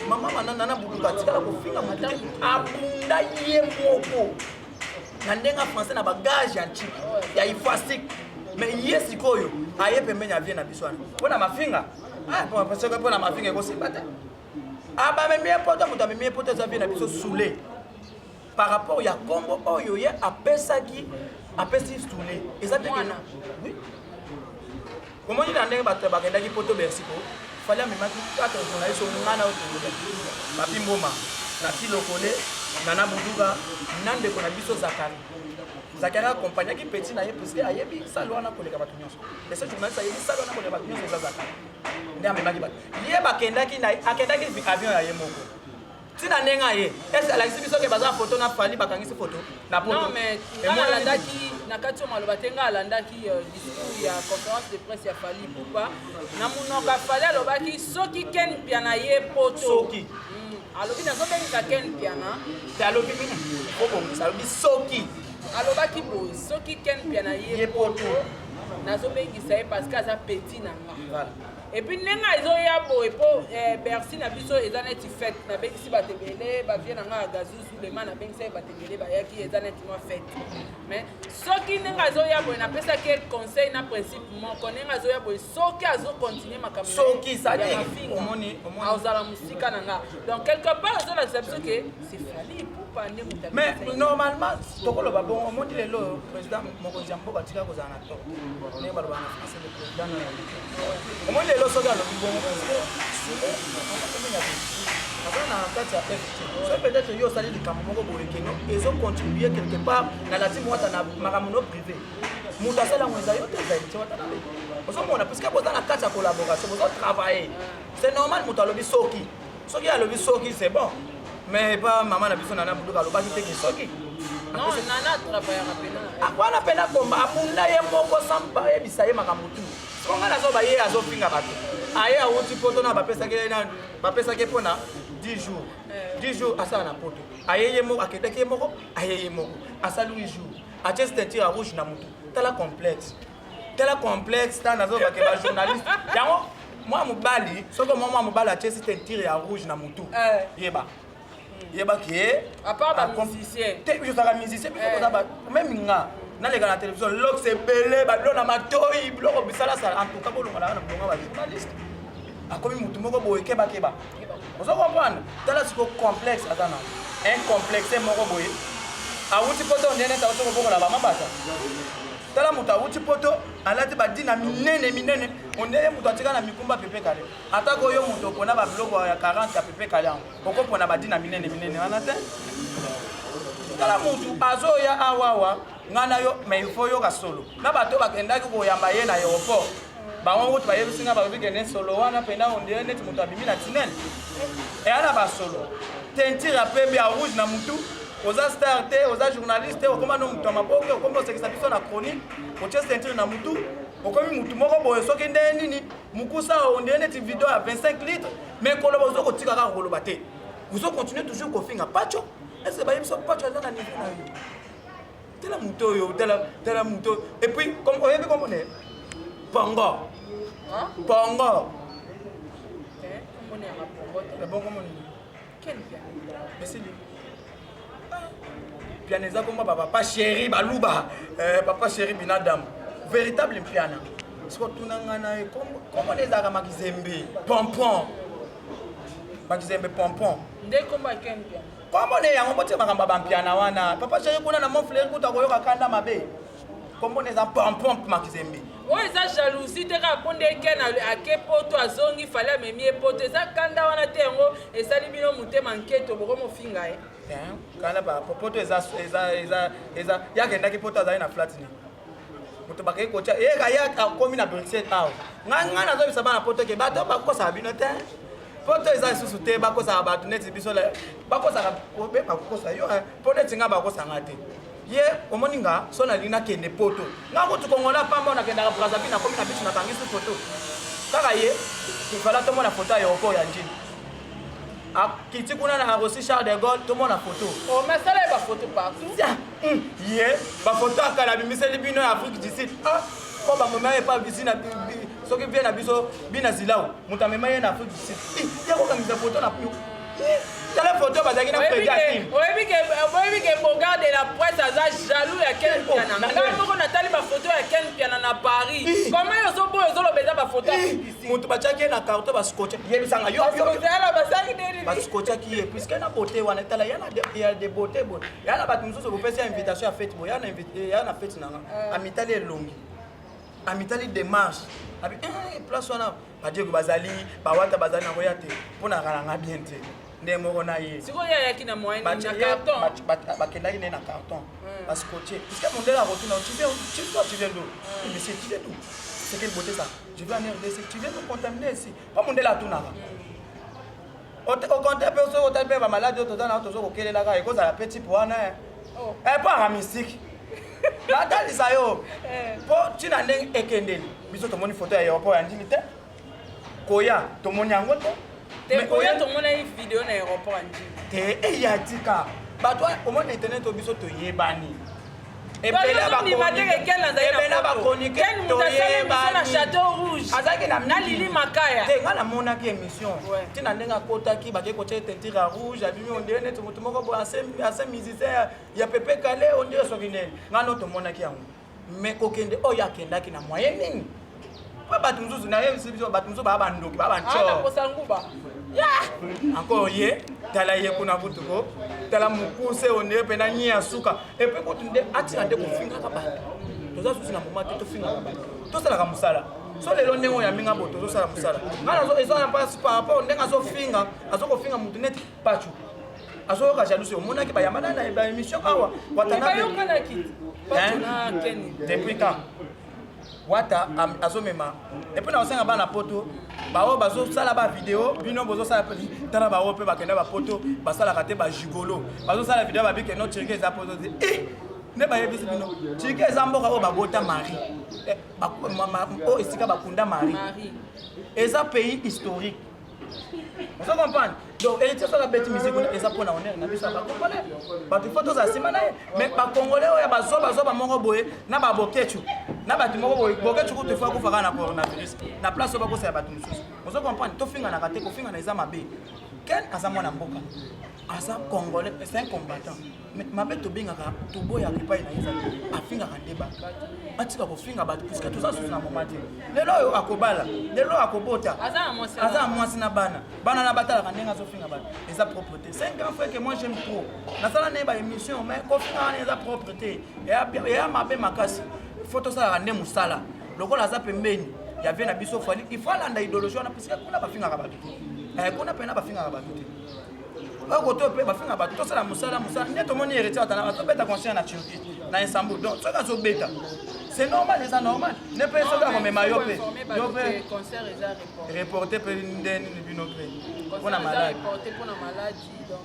maman Nana Boudoura tikala kofinga moto abunda ye moko na ndenga français na bagage antique ya ifasik mais yesi koyo aye pembeni ya vie na biswana pona mafinga parce que pona mafinga ko sebate aba memie poto muta memie poto za vie na biso soulé par rapport ya kombo oyo ye apesi soulé ezate que oui comment il ndenge bato bakenda ki poto bersi ko fallait memaki 4 journalistes ngana oto papi mboma na kilokole Nana Boudoura nande ko na biso Zakari accompagné qui petit na ye parce que ayebi salwana ko leka batunyo et ce journaliste ayebi salwana ko leka batunyo za Zakari ndame maki ba ye bakendaki na akendaki avion ya ye moko tina nenga ye est la biso ke baza photo na fali bakangisi photo na poto non mais ngala landaki na kati maloba tenga landaki discours ya conférence de presse ya fali pourquoi na munoka fali alobaki soki ken piana ye poto soki alobi nazobengisa ken piana te alobi obongisa alobi soki alobaki boye soki ken piana ye poto nazobengisa ye parce que aza petit na nga et puis nenga ezoya boye po Bercy na biso eza neti fête nabengisi bato ebele bavie na nga ya gazuzu lema nabengisa ye bato ebele bayaki eza neti mwa fête mais soki nenga ezoya boye napesaki ye conseil na principe moko nenga ezoya boye soki azocontinue makambo soki mafinga azala mosika na nga donc quelque part ezolakisa biso ke c'est fali pupa nde moto mais normalement tokoloba bongo omoni lelo président mokonzi ya mboka tika kozala na to ndenge baloba na français le président omoni lelo soki alobi bongo aza na kati ya so peut-être yo osali likambo moko boye keno ezocontribue quelque part na lazima wata na makambo no privé moto asalango eza yo te ezali te wata na be ozomona puisque boza na kati ya collaboration bozotravailler c'est normal moto alobi soki alobi soki c'est bon mais pas maman na biso Nana Boudoura alobaki te ki soki non Nana travaillera pena akwana pena komba abunda ye moko samba yebisa ye makambo tu konga nazoba ye azofinga bato aye awuti poto na bapesaki mpona 10 jours asala na poto aye ye moko akendaki ye moko aye ye moko asali 8 jours atie ceinture ya rouge na motu tala complexe ta nazobake bajournaliste yango mwa mobali soki mwa mobali atie ceinture ya rouge na motu yeba ke à part ba musicien te je sera musicien même nga naleka na télévision lox ebele babilo na matoi biloko bisala sala en tout cas bolonga na bolonga ba journaliste akomi mutu moko boye keba ozo comprendre tala siko complexe azana un complexe moko boye awuti poto ndene ta ozo boko la mama bata tala mutu awuti poto alati badina minene ondele mutu atika na mikumba pepe kale atako yo mutu pona ba biloko ya 40 ya pepe kale oko pona badina minene wana te tala mutu azoya awawa ngana yo mais il faut yo ka solo na bato bakendaki koyamba ye na aéroport bango mutu bayebisinga bakende solo wana pena ondele neti mutu abimi na tunnel et ana ba solo tentire pembe ya rouge na mutu oza star te oza journaliste okoma no mutu maboke okoma osekisa biso na chronique otie tentire na mutu okomi mutu moko boye soki nde nini mukusa ondele neti video ya 25 litres mais koloba ozo kotika kaka koloba te vous allez continuer toujours à faire un pacho. Est-ce que vous avez un pacho dans le niveau? Tel un mouton, tel un mouton. Et puis, comme on est Pongo. Pongo. Bon, comment on est? Quel piano? Mais c'est lui. Pianeza comme papa chéri, Balouba. Papa chéri, Binadam. Véritable piano. Surtout comment les arts Makizembe? Pompon. Makizembe pompon. Ndé combat quel piano? Comment on est en mode de piano? Papa chéri, on a mon frère qui a kanda mabe. Comment les arts pompon Makizembe? Oui, ça jalousie, tu as répondu à quel poto à zone il fallait me mieux poto. Ça quand on a terre et ça lui bino monter manquer to bomo finga. Quand là bas poto eza ya kenda ki poto za na flat ni. Moto ba ke kocha e ga ya komi na Bruxelles aw. Nga na zo bisaba na poto ke ba to ba ko sa bino te. Poto eza susu te ba ko sa ba to net biso la ba ko sa ko be ba ko sa yo poto tinga ba ko sa ngate. Ye omoninga so na lina kende poto nga ko tukongola pamba na kenda Brazzaville na komi na biso na kangisi photo kaka ye ifala to mona photo ya oko ya njini a kiti kuna na Rossi Charles de Gaulle to mona photo oh mais ça là ba photo partout ye ba photo akala bimiseli bino ya Afrique du Sud ah ko ba mama e pa visina soki bien na biso bina zilao mutamema ye na Afrique du Sud ya ko kangisa photo na pio telle photo bazaki na prégative oui que regarde la presse aza jaloux ya Ken Piana nga moko natali ba photo ya Ken Piana na Paris comment yo zo boyo zo lobeza ba photo ici mutu bachaki na carton ba scotch yebisanga yo ala basaki deri ba scotch ki puisque na beauté wana tala yana ya de beauté bon yana ba tumuso ko pesa invitation ya fête bon yana invité yana fête nanga amitali elongi amitali démarche abi place wana ba dieu bazali ba wata bazali na koyate pona kalanga bien te ndemo na ye siko ya kina moyen na carton bakendaki ne na carton parce que puisque mon dela retourne tu viens d'où mais c'est tu viens d'où c'est quelle beauté ça je vais en RDC tu viens de contaminer ici pas mon dela tunaka au compte pe so au talbe ba malade to dans to so ko kelela ka ikoza la petit poana pas à mystique la dali sa yo po tina ndenge ekendeli biso to moni photo ya yo po ya ndimi te koya to moni yango te mais koya to mona une vidéo na aéroport andi te e ya tika bato au moins internet to biso to yebani et bela ba chronique quel mutasale na Château Rouge azaki na Lili Makaya te ngala mona ki émission tina ndenga kota ki ba ke kocha tentira rouge abimi on dirait net mutu moko bo assez musicien ya pepe kale on dirait sokinene ngano to mona ki yango mais kokende o ya kenda ki na moyen nini pa bato muzuzu na yebisi biso bato muzuzu ba bandoki ba bancho ana kosanguba encore ye tala ye kuna butuko tala mukuse onde pena nyia suka et puis ko tunde atina de kofinga ka banda toza susu na moment to finga ka banda to sala ka musala so lelo ndengo ya minga boto to sala musala ngana zo ezo na pas par rapport ndenga zo finga azoko finga mutu net pachu azoko ka jalousie omona ki ba yamana na ba émission awa watana be kana kiti patuna Ken depuis quand wata azomema et puis na osenga bana poto bao bazo sala ba vidéo bino bozo sala tala ba ope bakenda ba poto basala kate ba jigolo bazo sala vidéo ba bike no chirike za poto ne ba yebisi bino chirike za mboka o babota Marie ba mama o esika bakunda Marie eza pays historique on comprend donc et ça la bête musique eza pona honneur na biso ba congolais ba photos za simana mais ba congolais oya bazoba moko boye na ba bokechu na batu moko boye bokechu ko te fa ko faka na coronavirus na place ba ko sa batu mususu on comprend to finga na kate ko finga na eza mabe ken asa mwana mboka asa congolais c'est un combattant mais mabe to bingaka to boya ko pai na eza afinga ka ndeba atika ko finga batu puisque tout ça sous na moment lelo yo akobala lelo akobota asa mwasi na bana na batala ka ndenga zo finga bana eza propreté c'est un grand frère que moi j'aime trop na sala ne ba émission mais ko finga na eza propreté ya mabe makasi photo ça rende musala lokola za pembeni ya vient na biso fali il faut landa idéologie na puisque kuna ba finga ka batu kuna pena ba finga ka batu oko to pe ba finga batu to sala musala neto moni héritier atana to beta conscient na Turquie na Istanbul donc ça zo beta c'est normal c'est normal ne peut pas comme mais yo pe concert eza reporter pe ndeni bino pe pona malade donc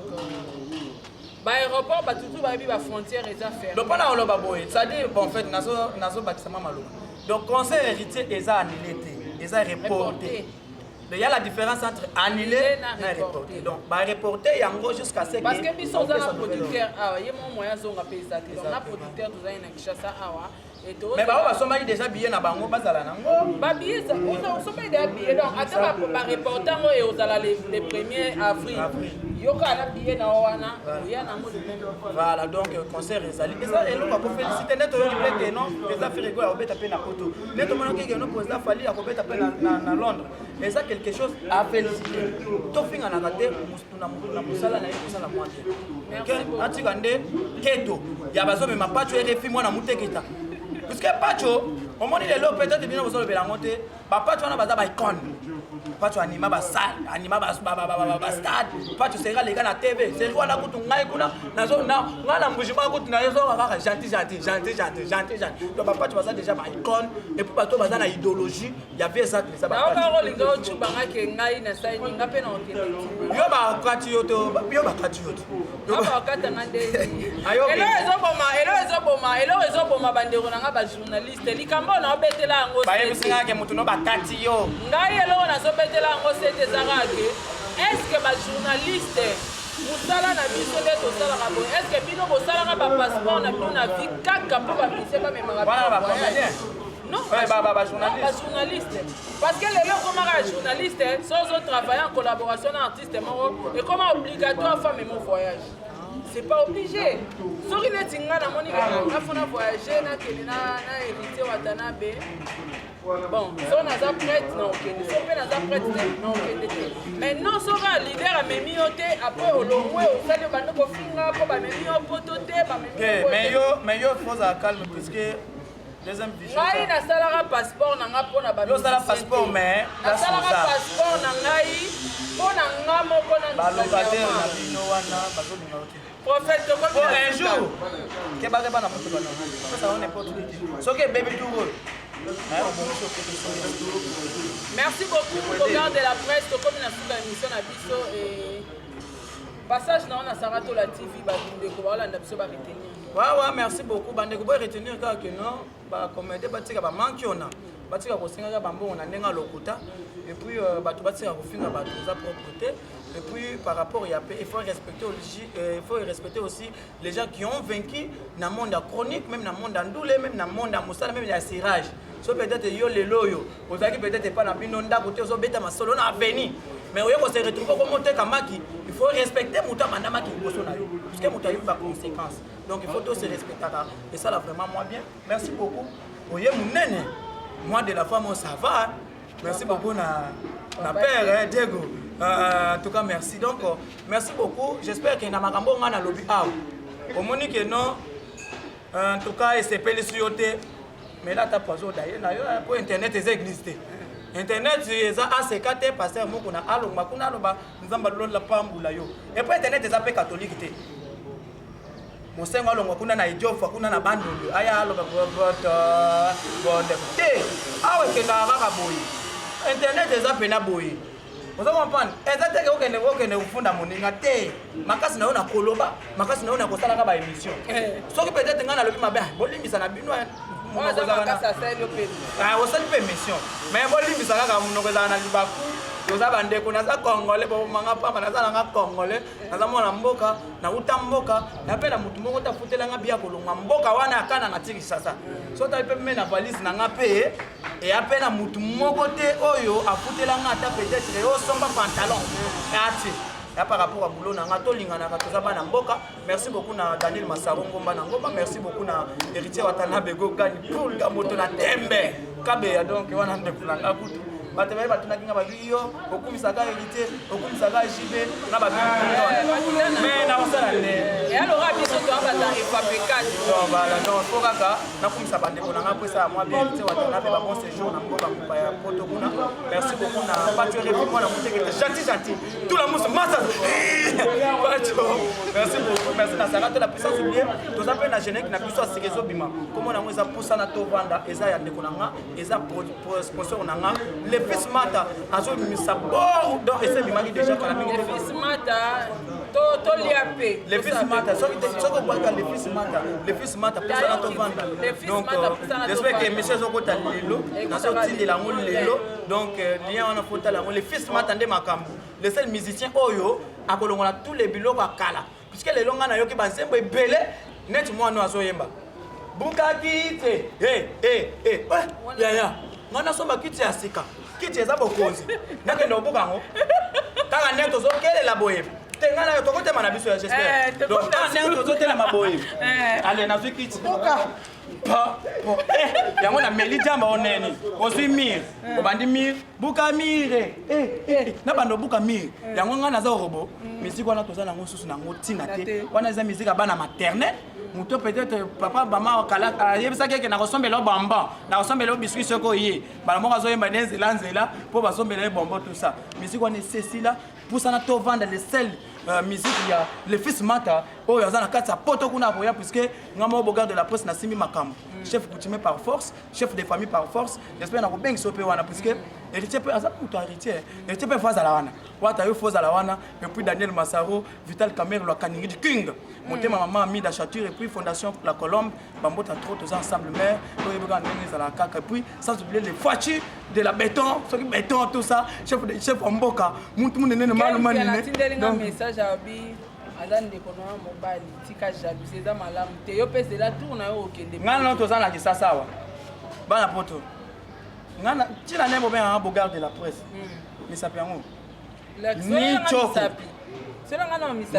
ba aéroport ba tutu ba bi ba frontière eza fermée donc pona oloba boye ça dit bon en fait nazo bakisama maloba donc concert héritier eza annulé eza reporté il y a la différence entre annuler et reporter. Donc, reporter yango jusqu'à ce que parce que biso za na producteur awa ye mo moyen zonga pesa te. Donc na producteur to za na Kinshasa awa et to. Mais ba soma déjà billet na bango bazala nango. Ba billet ça on soma déjà billet donc ata ba reporter ngo et ozala les 1er avril. Yoka na billet na wana ya na mo le même. Voilà donc concert ezali. Et ça eloko ko féliciter net oyo que non, eza frigo ya obeta pe na poto. Net mo na ke no président fali ya obeta pe na Londres. Et ça quelque chose à féliciter. To finga na kate na musala na yekosala moite. Merci beaucoup. Atikande keto ya bazobe mapacho RFI mwana mutekita. Parce que pacho au monde lelo peut-être bien vous le monter ba pacho na baza ba icon. Pacho anima ba salle, anima ba stade. Pacho sera les gars na TV. C'est quoi na kutu ngai kuna na zo na ngala mbujima kutu na yezo kaka gentil. Donc ba pacho baza déjà ba icon et puis bato baza na idéologie, il y avait ça que ça ba. Na okaro linga ochubanga ke ngai na sai ninga pe na okende. Yo ba kati yoto, yo ba kati yoto. Yo ba kata ngande. Elo ezoboma bandeko nanga ba journaliste likambo na obetela ngo. Ba yebisinga ke mutu no ba kati yo. Ngai elo na sobetela ngo sete zarake. Est-ce que ba journaliste musala na biso de to sala ka bo est-ce que bino ko sala ka ba passeport na bino na vie kaka po ba mise ba memanga ba comédien. Non, ba journaliste. Pas journaliste. Parce que les gens comment un journaliste sans autre travailler en collaboration avec un artiste et comment obligatoire faire même voyage. C'est pas obligé. Sori na tinga na moni na fona voyager na kelina na héritier Watanabe. Bon, so na za prête non okende. So pe na za prête non okende. Mais non sora leader a memi yote après olongwe o sali bando ko finga ko ba memi yo poto te ba memi. Mais yo faut ça calme puisque deuxième vision. Ngai na salaka passeport na nga pona ba. Yo sala passeport mais na salaka passeport na ngai pona nga moko na ba locataire na bino wana bazo linga yote. Prophète de pour un jour que ba na moto bana. Ça on n'importe qui. So que baby tout roll. Merci beaucoup au gars de la presse comme na suka émission na biso et passage na Sarato la TV ba ndeko ba la ndabiso ba retenir. Ouais, merci beaucoup. Bandeko boy retenir que non, ba comédie batika ba manki ona. Batika ko singa ba mbongo na ndenga lokuta et puis bato batika ko finga bato za propreté et puis par rapport il faut respecter aussi les gens qui ont vaincu dans le monde chronique, même dans le monde ndoulé, même dans le monde musala, même dans le cirage. So peut-être yo le loyo, vous savez peut-être pas na binonda côté so beta masolo na aveni. Mais on se retrouve comme monter kamaki, il faut respecter muta bandama qui bosso na yo. Parce que muta yo pas conséquence. Donc il faut tous se respecter et ça là vraiment moi bien. Merci beaucoup. Oye munene. Moi de la femme ça va. Merci beaucoup na père Diego. En tout cas merci. Donc merci beaucoup. J'espère que na makambo ngana lobby aw. Omoni que non. En tout cas et c'est peli suyote. Mais là, tu as pas d'ailleurs, pour Internet, ils existent. Internet, c'est ACKT, parce que nous avons la pambula. Et pour Internet, c'est un peu catholique. Mon seigneur, on a un idiot, on a un bande. Internet, c'est un peu naboui. Vous comprenez? Exactement, aucun fond à mon ingate. Ma casse n'a pas coloba, ma casse n'a pas émission. Sauf que peut-être que le ma bien, bolimi ça n'a pas moi ça m'a cassé ça le pays. Ah, on s'en fait mission. Mais bolimi ça n'a pas na libaku. Nous avons des connaissances congolais pour manga pas na za congolais. Na za mona mboka, na uta mboka, na pela mutu moko ta futela nga bia kolonga mboka wana kana na tiki sasa. So ta pe mena valise na nga pe et apena mutu moko te oyo afutela nga ta peut-être yo somba pantalon. Ati. Ya par rapport à boulot na nga to linga na katoza bana mboka. Merci beaucoup na Daniel Masarongo bana ngoma. Merci beaucoup na héritier Watanabe go gani pour ga moto na tembe. Kabe donc wana ndekulanga kutu. Batebe batuna kinga babiyo okumisa ka héritier okumisa ka JB na babiyo. Mais na osala ne. Et alors biso to abata FAP4. Non voilà non faut kaka na kumisa bandeko na nga pesa moi bien héritier Watanabe ba bon séjour na mboka mpa ya poto kuna. Merci beaucoup na Patrick Repimo na muteke gentil. Tout la mousse massa. Merci beaucoup. Merci na Sarato la puissance oubliée. Tous appels na générique na biso asekezo bima. Comment na mweza poussa na to vanda eza ya ndeko na nga eza sponsor na nga. Fils Mata, azo misa bon donc essaie de déjà quand Fils Mata to tolia pe. Les fils mata, soki obwaka les fils mata, pusana tovanda. Donc, j'espère que monsieur Zokota lelo, nazotindela yango lelo, donc lien wana fotala yango, les fils mata nde makambo. Le seul musicien oyo akolongola tous les biloko akala. Puisque lelo nga na yoki banzembo ebele, neti mwana azoyemba. Buka kite, yaya, nga nasomba kiti ya sika, kiti eza bokonzi, nakende obuka yango, kaka ndenge tozokelela boyeba. Tenga na tokotema na biso ya j'espère. Donc quand on tozotela maboye. Allez na zikiti. Pa. Yango na meli jamba oneni. Ozwi mir. Obandi mir, buka mire. Na bando buka mir. Yango nga naza robo. Musique wana toza nango susu nango tina te. Wana eza musique abana maternelle. Muto peut-être papa mama kala yebisa keke na kosombela bamba. Na kosombela biscuit soko ye. Bala moko azoyemba nzela po basombela bombo tout ça. Musique wana Cécile pour ça na to vendre les sel musique il y a les fils mata oh ya zana kati ya poto kuna boya puisque ngamo bogarde de la presse na simi makambo chef coutumier par force chef de famille par force j'espère na ko bengi sope wana puisque héritier peut aza pour héritier héritier peut faza la wana wata yo faza la wana et puis Daniel Massaro Vital Kamer lo kaningi du king motema maman Amida Chature et puis fondation La Colombe bambota trop tous ensemble mais to yebaka ndenge za la kaka et puis sans oublier les voitures de la béton ce qui béton tout ça chef Mboka muntu munene maluma donc message abi azan de kono mobile tika jalousie za malamu te yo pese la tour na yo okende ngana to zana kisasa wa bana poto ngana tina nebo ben en bogarde de la presse mais ça piango ni choko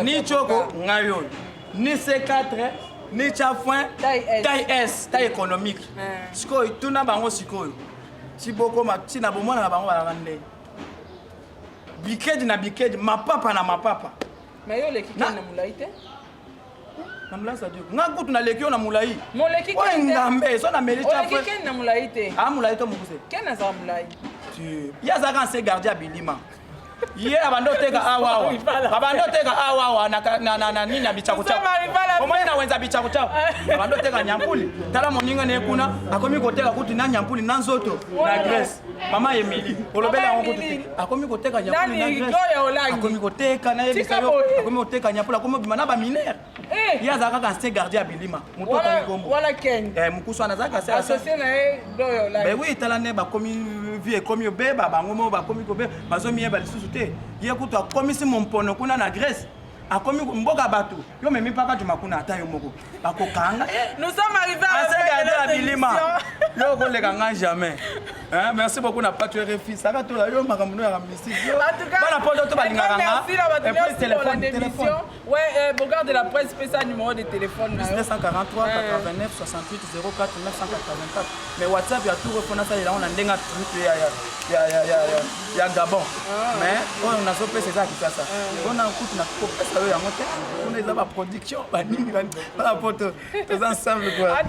ni choko ngayo ni C4 ni chafouin taille S taille économique sikoy tuna bango sikoy si boko ma tina bomona na bango bala ngande bikedi na bikedi mapapa na mapapa mais yo leki na mulaite na mulaisa dio nga kutu na leki na mulai mo leki ko ngambe so na meli cha fo leki na mulaite ah mulaite mukuse kena za mulai tu ya za kan se gardien bilima ye abando teka awawa abando teka awawa na nini bichaku cha omwe na wenza bichaku cha abando teka nyampuli tala moninga ne kuna akomi koteka kutu na nyampuli na nzoto na Grèce mama Emily olobela ngo kutu akomi koteka nyampuli na Grèce akomi koteka na yebisa yo akomi koteka nyampuli akomi bimana ba minere ya za kaka se gardien bilima muto ka ngombo wala ken mukusu anazaka se associé na e doyo la ben oui tala ne ba komi vie komi obeba bango mo ba komi ko be bazomi yeba lisusu te ye kutu akomisi mompono kuna na Grèce akomi mboka bato yo memi paka tu makuna ata yo moko bakokanga nous sommes arrivés à la bilima yo ko leka nga jamais hein merci beaucoup na patu RFI ça va to la yo makambo ya musique bana poto to balingaka nga et puis téléphone ouais Bogarde de la presse fait ça numéro de téléphone 943 89 68 04 984 mais WhatsApp ya tout refona ça on a ndenga truc ya Gabon mais on a sopé c'est ça qui fait ça on a coup na ko pesa yo ya moté on est là ba production ba nini ba photo tous ensemble quoi